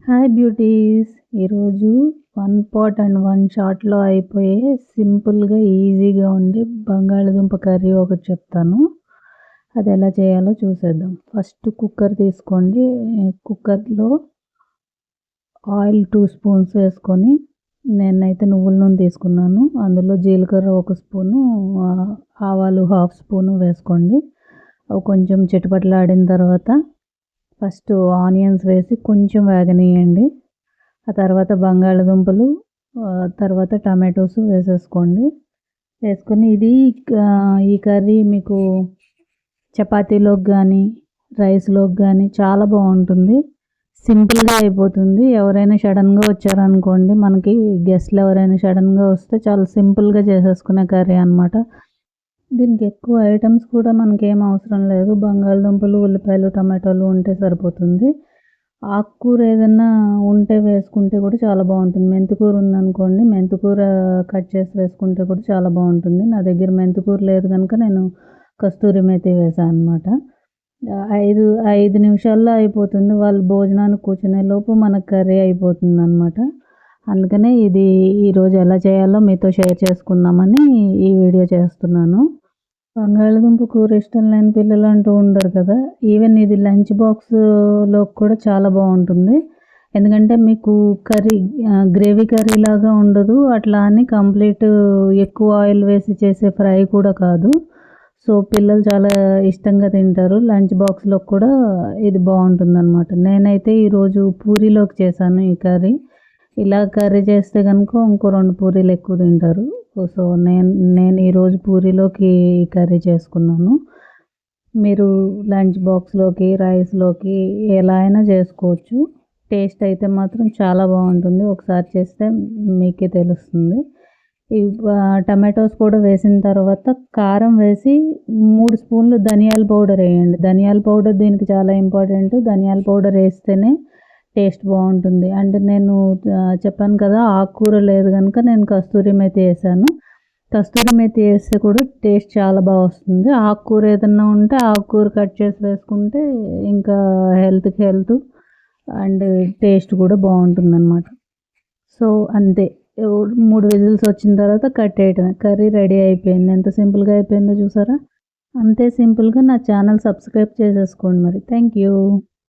Hi beauties! ఈరోజు one pot and one షాట్‌లో అయిపోయే సింపుల్‌గా, ఈజీగా ఉండే బంగాళదుంప కర్రీ ఒకటి చెప్తాను. అది ఎలా చేయాలో చూసేద్దాం. ఫస్ట్ కుక్కర్ తీసుకోండి. కుక్కర్‌లో ఆయిల్ 2 స్పూన్స్ వేసుకొని, నేనైతే నువ్వుల నూనె తీసుకున్నాను. అందులో జీలకర్ర 1 స్పూను, ఆవాలు 1/2 స్పూను వేసుకోండి. అవి కొంచెం చిటపటలాడిన తర్వాత ఫస్ట్ ఆనియన్స్ వేసి కొంచెం వేగనీయండి. ఆ తర్వాత బంగాళదుంపలు, తర్వాత టమాటోస్ వేసేసుకోండి. వేసుకొని ఈ కర్రీ మీకు చపాతీలోకి కానీ, రైస్‌లోకి కానీ చాలా బాగుంటుంది. సింపుల్‌గా అయిపోతుంది. ఎవరైనా సడన్‌గా వచ్చారనుకోండి, మనకి గెస్ట్‌లు ఎవరైనా సడన్‌గా వస్తే చాలా సింపుల్‌గా చేసేసుకునే కర్రీ అనమాట. దీనికి ఎక్కువ ఐటమ్స్ కూడా మనకేం అవసరం లేదు. బంగాళదుంపలు, ఉల్లిపాయలు, టమాటాలు ఉంటే సరిపోతుంది. ఆకుకూర ఏదన్నా ఉంటే వేసుకుంటే కూడా చాలా బాగుంటుంది. మెంతికూర ఉందనుకోండి, మెంతికూర కట్ చేసి వేసుకుంటే కూడా చాలా బాగుంటుంది. నా దగ్గర మెంతికూర లేదు కనుక నేను కస్తూరి మేతి వేసాను అనమాట. 5 నిమిషాల్లో అయిపోతుంది. వాళ్ళు భోజనానికి కూర్చునేలోపు మనకు కర్రీ అయిపోతుందనమాట. అందుకనే ఈరోజు ఎలా చేయాలో మీతో షేర్ చేసుకుందామని ఈ వీడియో చేస్తున్నాను. బంగాళదుంప కూర ఇష్టం లేని పిల్లలు అంటూ ఉండరు కదా! ఈవెన్ ఇది లంచ్ బాక్స్‌లోకి కూడా చాలా బాగుంటుంది. ఎందుకంటే మీకు గ్రేవీ కర్రీ లాగా ఉండదు. అట్లా అని కంప్లీట్ ఎక్కువ ఆయిల్ వేసి చేసే ఫ్రై కూడా కాదు. సో, పిల్లలు చాలా ఇష్టంగా తింటారు. లంచ్ బాక్స్‌లోకి కూడా ఇది బాగుంటుందనమాట. నేనైతే ఈరోజు పూరీలోకి చేశాను ఈ కర్రీ. ఇలా కర్రీ చేస్తే కనుక ఇంకో 2 పూరీలు ఎక్కువ తింటారు. సో, నేను ఈరోజు పూరీలోకి ఈ కర్రీ చేసుకున్నాను. మీరు లంచ్ బాక్స్‌లోకి, రైస్‌లోకి ఎలా అయినా చేసుకోవచ్చు. టేస్ట్ అయితే మాత్రం చాలా బాగుంటుంది. ఒకసారి చేస్తే మీకే తెలుస్తుంది. టమాటోస్ కూడా వేసిన తర్వాత కారం వేసి 3 స్పూన్లు ధనియాల పౌడర్ వేయండి. ధనియాల పౌడర్ దీనికి చాలా ఇంపార్టెంట్. ధనియాల పౌడర్ వేస్తేనే టేస్ట్ బాగుంటుంది. అంటే నేను చెప్పాను కదా, ఆకుకూర లేదు కనుక నేను కస్తూరి మేతి వేసాను. కస్తూరి మేతి వేస్తే కూడా టేస్ట్ చాలా బాగా వస్తుంది. ఆకుకూర ఏదన్నా ఉంటే ఆకుకూర కట్ చేసి వేసుకుంటే ఇంకా హెల్త్‌కి హెల్త్ అండ్ టేస్ట్ కూడా బాగుంటుందన్నమాట. సో, అంతే. 3 విజిల్స్ వచ్చిన తర్వాత కట్టేయటమే. కర్రీ రెడీ అయిపోయింది. ఎంత సింపుల్‌గా అయిపోయిందో చూసారా? అంతే సింపుల్‌గా నా ఛానల్ సబ్స్క్రైబ్ చేసేసుకోండి మరి. Thank you.